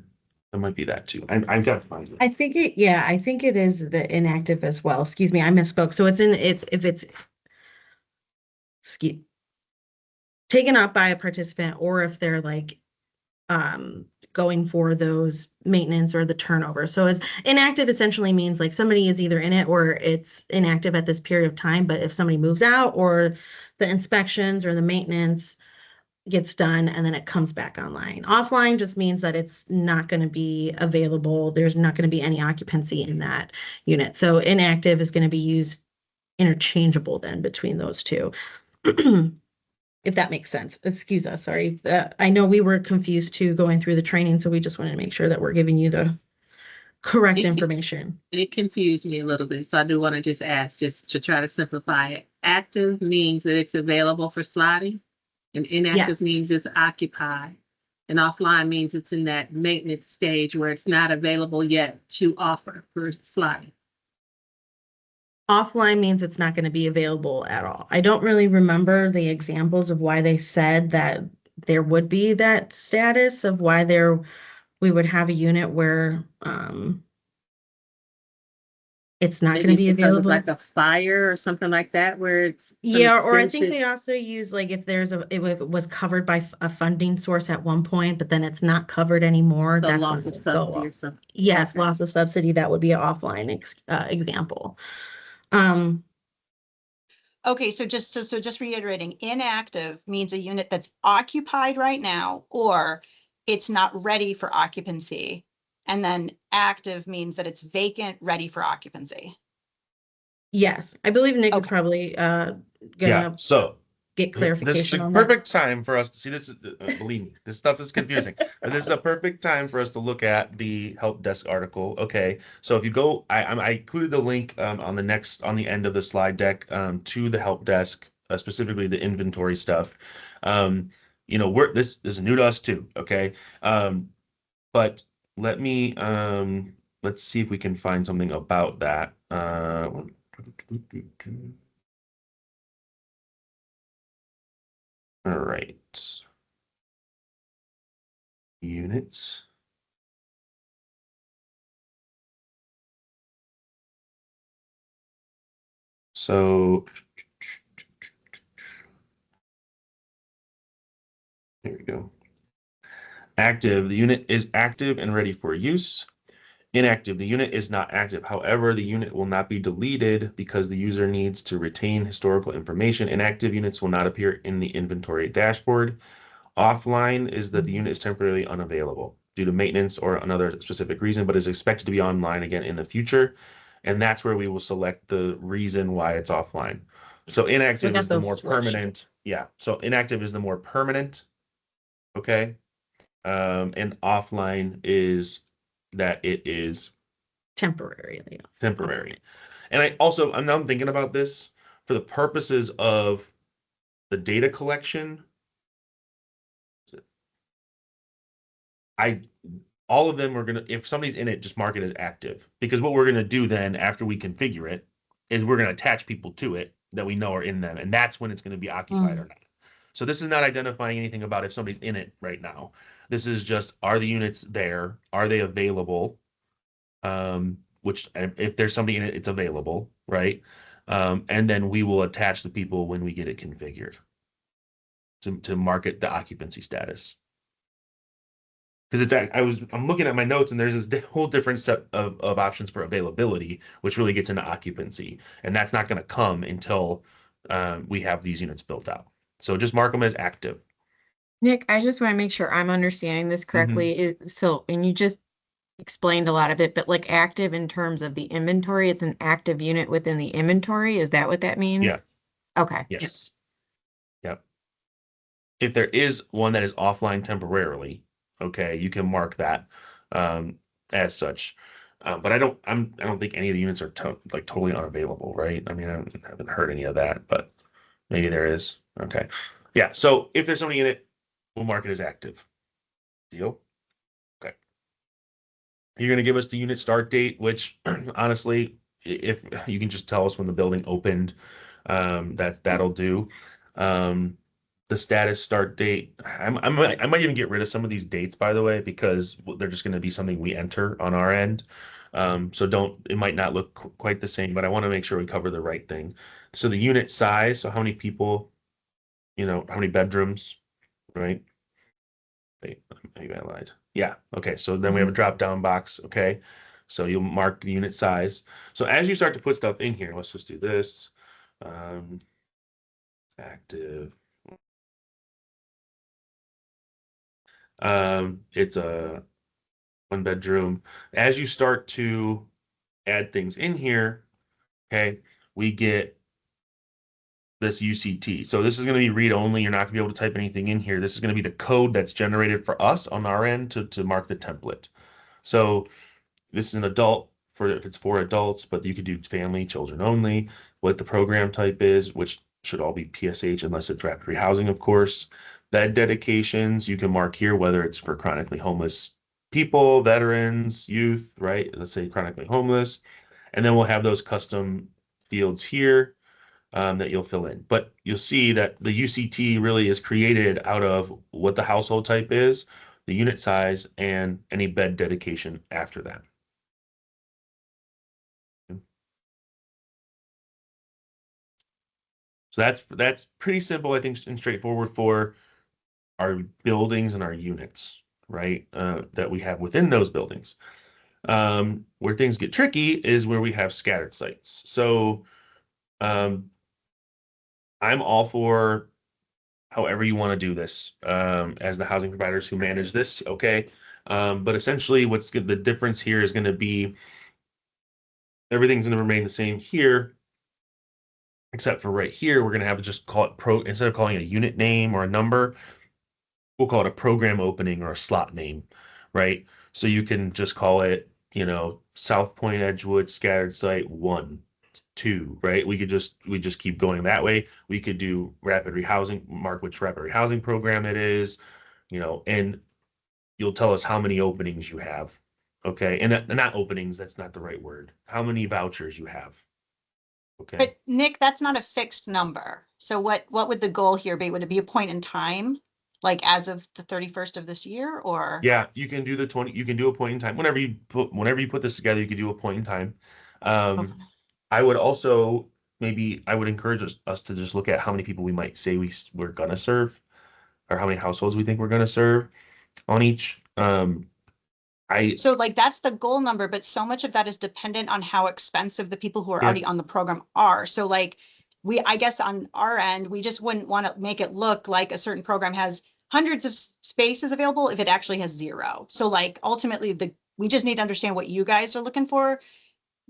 It might be that too. I've got to find it. I think it is the inactive as well. Excuse me, I misspoke. So it's if it's taken up by a participant, or if they're like going for those maintenance or the turnover. So as inactive essentially means like somebody is either in it or it's inactive at this period of time, but if somebody moves out or the inspections or the maintenance gets done and then it comes back online. Offline just means that it's not going to be available. There's not going to be any occupancy in that unit. So inactive is going to be used interchangeable then between those two. If that makes sense. Excuse us, sorry. I know we were confused too going through the training, so we just wanted to make sure that we're giving you the correct information. It confused me a little bit, so I do want to just ask, just to try to simplify it. Active means that it's available for slotting, and inactive Yes. means it's occupied. And offline means it's in that maintenance stage where it's not available yet to offer for slotting. Offline means it's not going to be available at all. I don't really remember the examples of why they said that there would be that status of why we would have a unit where it's not going to Maybe be it's because of available. like a fire or something like that, where it's some Yeah, or I think extension. they also use like if it was covered by a funding source at one point, but then it's not covered anymore. The That's loss when of it would go subsidy or off. something. Yes, Okay. loss of subsidy, that would be an offline example. Okay, so just reiterating, inactive means a unit that's occupied right now, or it's not ready for occupancy. And then active means that it's vacant, ready for occupancy. Yes, I believe Nick is Okay. probably Yeah. gonna So get this is clarification a on that. perfect time for us to see this. Believe me, this stuff is confusing. And this is a perfect time for us to look at the help desk article. Okay, so if you go, I included the link on the end of the slide deck to the help desk, specifically the inventory stuff. This is new to us too. Okay, But let me let's see if we can find something about that. All right. Units. So there we go. Active, the unit is active and ready for use. Inactive, the unit is not active. However, the unit will not be deleted because the user needs to retain historical information. Inactive units will not appear in the inventory dashboard. Offline is that the unit is temporarily unavailable due to maintenance or another specific reason, but is expected to be online again in the future. And that's where we will select the reason why it's offline. So inactive got is the those more switched. permanent. Yeah. So inactive is the more permanent. Okay. And offline is that it is Temporarily. temporary. And I'm now thinking about this for the purposes of the data collection. I all of them are gonna, if somebody's in it, just mark it as active. Because what we're gonna do then after we configure it is we're gonna attach people to it that we know are in them, and that's when it's gonna be occupied or not. So this is not identifying anything about if somebody's in it right now. This is just, are the units there? Are they available? Which if there's somebody in it, it's available, right? And then we will attach the people when we get it configured to market the occupancy status. Because I'm looking at my notes and there's this whole different set of options for availability, which really gets into occupancy. And that's not going to come until we have these units built out. So just mark them as active. Nick, I just want to make sure I'm understanding this correctly. So, and you just explained a lot of it, but like active in terms of the inventory, it's an active unit within the inventory. Is that what that means? Yeah. Okay. Yes. Yep. If there is one that is offline temporarily, okay, you can mark that as such. But I don't think any of the units are like totally unavailable, right? I mean, I haven't heard any of that, but maybe there is. Okay. Yeah. So if there's somebody in it, we'll mark it as active. Deal? Okay. You're going to give us the unit start date, which honestly, if you can just tell us when the building opened, that'll do. The status start date. I might even get rid of some of these dates, by the way, because they're just going to be something we enter on our end. So it might not look quite the same, but I want to make sure we cover the right thing. So the unit size, so how many people, how many bedrooms, right? Wait, maybe I lied. Yeah. Okay. So then we have a drop down box. Okay. So you'll mark the unit size. So as you start to put stuff in here, let's just do this. Active. It's a 1 bedroom. As you start to add things in here, okay, we get this UCT. So this is going to be read only. You're not going to be able to type anything in here. This is going to be the code that's generated for us on our end to mark the template. So this is an adult if it's for adults, but you could do family, children only, what the program type is, which should all be PSH unless it's rapid rehousing, of course. Bed dedications, you can mark here whether it's for chronically homeless people, veterans, youth, right? Let's say chronically homeless. And then we'll have those custom fields here that you'll fill in. But you'll see that the UCT really is created out of what the household type is, the unit size, and any bed dedication after that. So that's pretty simple, I think, and straightforward for our buildings and our units, right? That we have within those buildings. Where things get tricky is where we have scattered sites. So I'm all for however you want to do this as the housing providers who manage this, okay? But essentially, the difference here is going to be everything's going to remain the same here, except for right here, we're going to have to just call it instead of calling it a unit name or a number, we'll call it a program opening or a slot name, right? So you can just call it, South Point Edgewood scattered site 1, 2, right? We just keep going that way. We could do rapid rehousing, mark which rapid rehousing program it is, and you'll tell us how many openings you have. Okay. And not openings, that's not the right word. How many vouchers you have. Okay. But Nick, that's not a fixed number. So what would the goal here be? Would it be a point in time? Like as of the 31st of this year or? Yeah, you can do the 20, you can do a point in time. Whenever you put this together, you can do a point in time. Okay. I would also maybe I would encourage us to just look at how many people we might say we're gonna serve, or how many households we think we're gonna serve on each. I So like that's the goal number, but so much of that is dependent on how expensive the people who are Yeah. already on the program are. So like I guess on our end, we just wouldn't want to make it look like a certain program has hundreds of spaces available if it actually has zero. So like ultimately we just need to understand what you guys are looking for.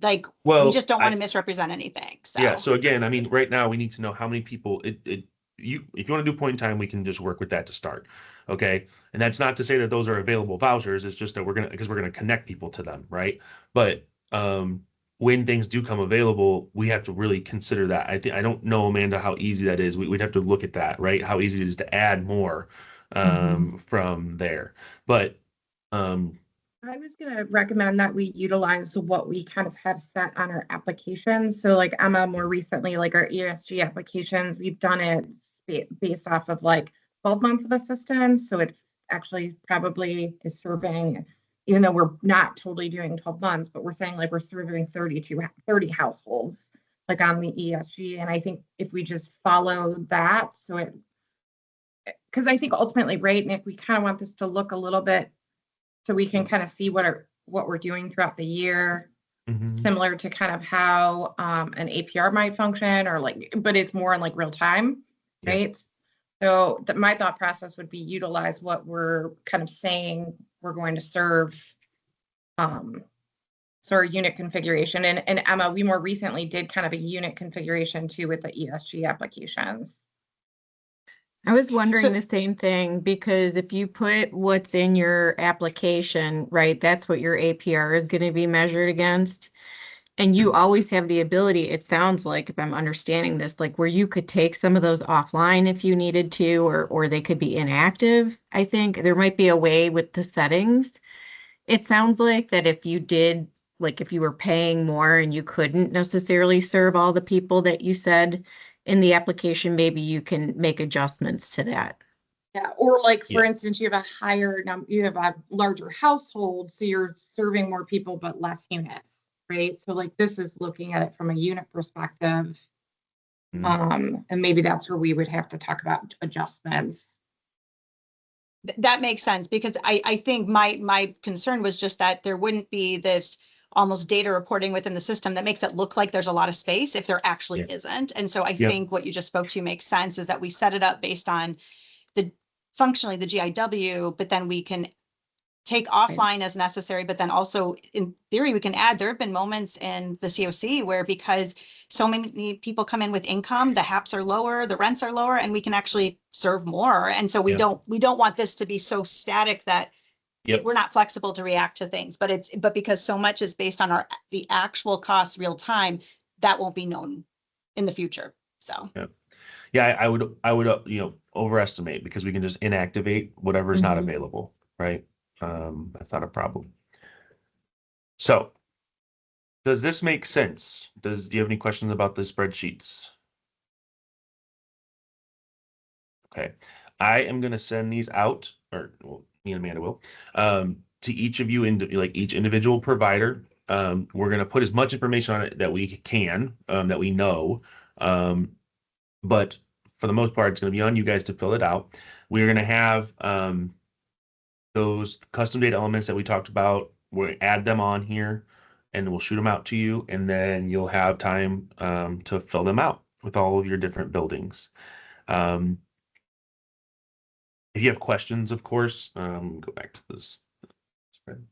Like we well, just don't want to misrepresent anything. yeah. So So again, I mean, right now we need to know how many people if you want to do point in time, we can just work with that to start. Okay. And that's not to say that those are available vouchers. It's just that because we're gonna connect people to them, right? But when things do come available, we have to really consider that. I don't know, Amanda, how easy that is. We'd have to look at that, right? How easy it is to add more from there. But I was gonna recommend that we utilize what we kind of have set on our applications. So like Emma, more recently, like our ESG applications, we've done it based off of like 12 months of assistance. So it actually probably is serving, even though we're not totally doing 12 months, but we're saying like we're serving 30 households like on the ESG. And I think if we just follow that, because I think ultimately, right, Nick, we kind of want this to look a little bit so we can kind of see what we're doing throughout the year, similar to kind of how an APR might function, or like, but it's more in like real time, Yeah. right? So my thought process would be utilize what we're kind of saying we're going to serve. So our unit configuration, and Emma, we more recently did kind of a unit configuration too with the ESG applications. I was wondering So- the same thing, because if you put what's in your application, right, that's what your APR is going to be measured against. And you always have the ability, it sounds like, if I'm understanding this, like where you could take some of those offline if you needed to, or they could be inactive. I think there might be a way with the settings. It sounds like that if you did, like if you were paying more and you couldn't necessarily serve all the people that you said in the application, maybe you can make adjustments to that. Yeah, or like for Yeah. instance, you have you have a larger household, so you're serving more people but less units, right? So like this is looking at it from a unit perspective. And maybe that's where we would have to talk about adjustments. That makes sense because I think my concern was just that there wouldn't be this almost data reporting within the system that makes it look like there's a lot of space if there actually isn't. And so I think what you just spoke to makes sense is that we set it up based on functionally the GIW, but then we can take offline as necessary, but then also in theory, we can add, there have been moments in the COC where because so many people come in with income, the HAPs are lower, the rents are lower, and we can actually serve more. And so we don't want this to be so static that we're not flexible to react to things, but because so much is based on the actual costs real time, that won't be known in the future. So. Yeah, I would overestimate, because we can just inactivate whatever is not available, right? That's not a problem. So, does this make sense? Do you have any questions about the spreadsheets? Okay, I am going to send these out, or well, me and Amanda will, to each of you, like each individual provider. We're going to put as much information on it that we can, that we know. But for the most part, it's going to be on you guys to fill it out. We're going to have those custom data elements that we talked about. We'll add them on here, and we'll shoot them out to you, and then you'll have time to fill them out with all of your different buildings. If you have questions, of course, go back to this spread.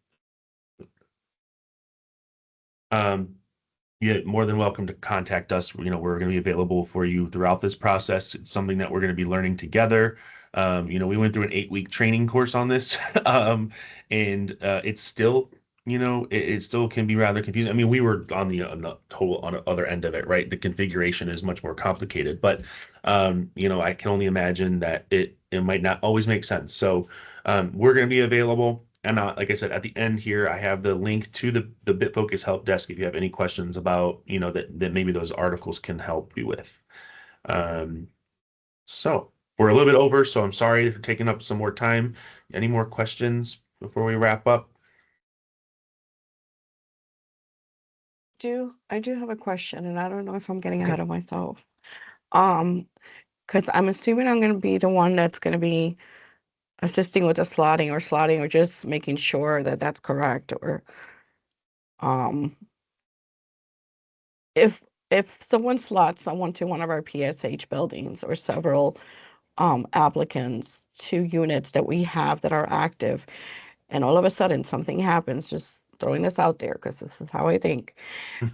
You're more than welcome to contact us. We're going to be available for you throughout this process. It's something that we're going to be learning together. We went through an 8-week training course on this, and it's still, it still can be rather confusing. I mean, we were on the other end of it, right? The configuration is much more complicated, but I can only imagine that it might not always make sense. So we're going to be available. And like I said, at the end here, I have the link to the BitFocus help desk if you have any questions about, that maybe those articles can help you with. So we're a little bit over, so I'm sorry for taking up some more time. Any more questions before we wrap up? I do have a question, and I don't know if I'm getting Okay. ahead of myself. Because I'm assuming I'm going to be the one that's going to be assisting with the slotting or just making sure that that's correct, or um, if someone slots someone to one of our PSH buildings or several applicants to units that we have that are active, and all of a sudden something happens, just throwing this out there because this is how I think.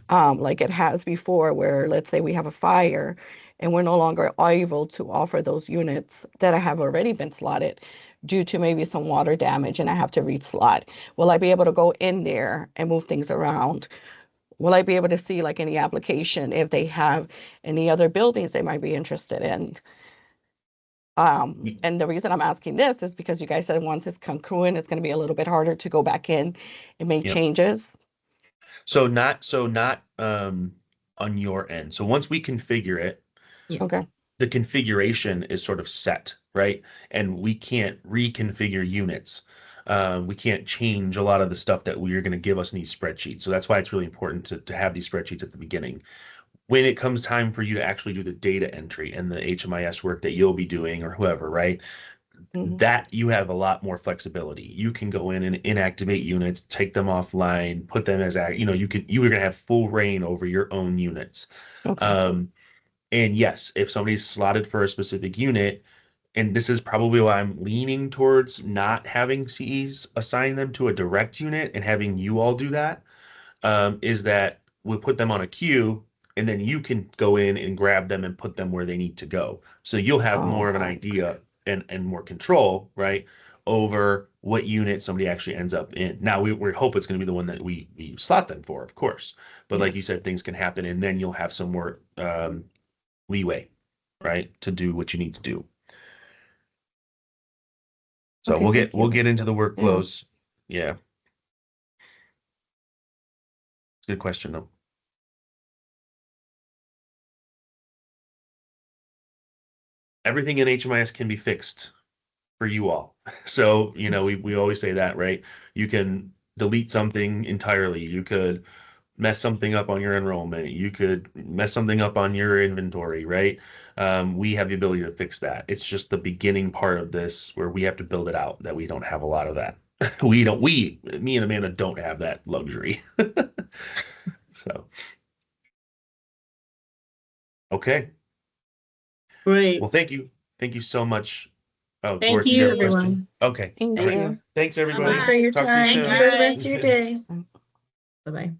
Like it has before, where let's say we have a fire and we're no longer able to offer those units that have already been slotted due to maybe some water damage and I have to reslot. Will I be able to go in there and move things around? Will I be able to see like in the application if they have any other buildings they might be interested in? And the reason I'm asking this is because you guys said once it's concurrent, it's going to be a little bit harder to go back in and make Yep. changes. So not on your end. So once we configure it, Okay. the configuration is sort of set, right? And we can't reconfigure units. We can't change a lot of the stuff that you're going to give us in these spreadsheets. So that's why it's really important to have these spreadsheets at the beginning. When it comes time for you to actually do the data entry and the HMIS work that you'll be doing or whoever, right? That you have a lot more flexibility. You can go in and inactivate units, take them offline, put them as you're gonna have full reign over your own units. Okay. And yes, if somebody's slotted for a specific unit, and this is probably why I'm leaning towards not having CEs assign them to a direct unit and having you all do that, is that we'll put them on a queue and then you can go in and grab them and put them where they need to go. So you'll have more of an Okay. idea and more control, right, over what unit somebody actually ends up in. Now we hope it's going to be the one that we slot them for, of course. But like you Yes. said, things can happen and then you'll have some more leeway, right, to do what you need to do. So Okay, thank we'll you. get into the Yeah. workflows. Yeah. Good question though. Everything in HMIS can be fixed for you all. So, we always say that, right? You can delete something entirely. You could mess something up on your enrollment. You could mess something up on your inventory, right? We have the ability to fix that. It's just the beginning part of this where we have to build it out that we don't have a lot of that. Me and Amanda don't have that luxury. So, okay. Great. Well, thank you. Thank you so much. Oh, Thank Dorothy, you have you, a question? everyone. Okay. Thank All right. you. Thanks, everybody. Thanks for your Talk to you time. soon. Enjoy the rest of your Okay. day. Bye-bye.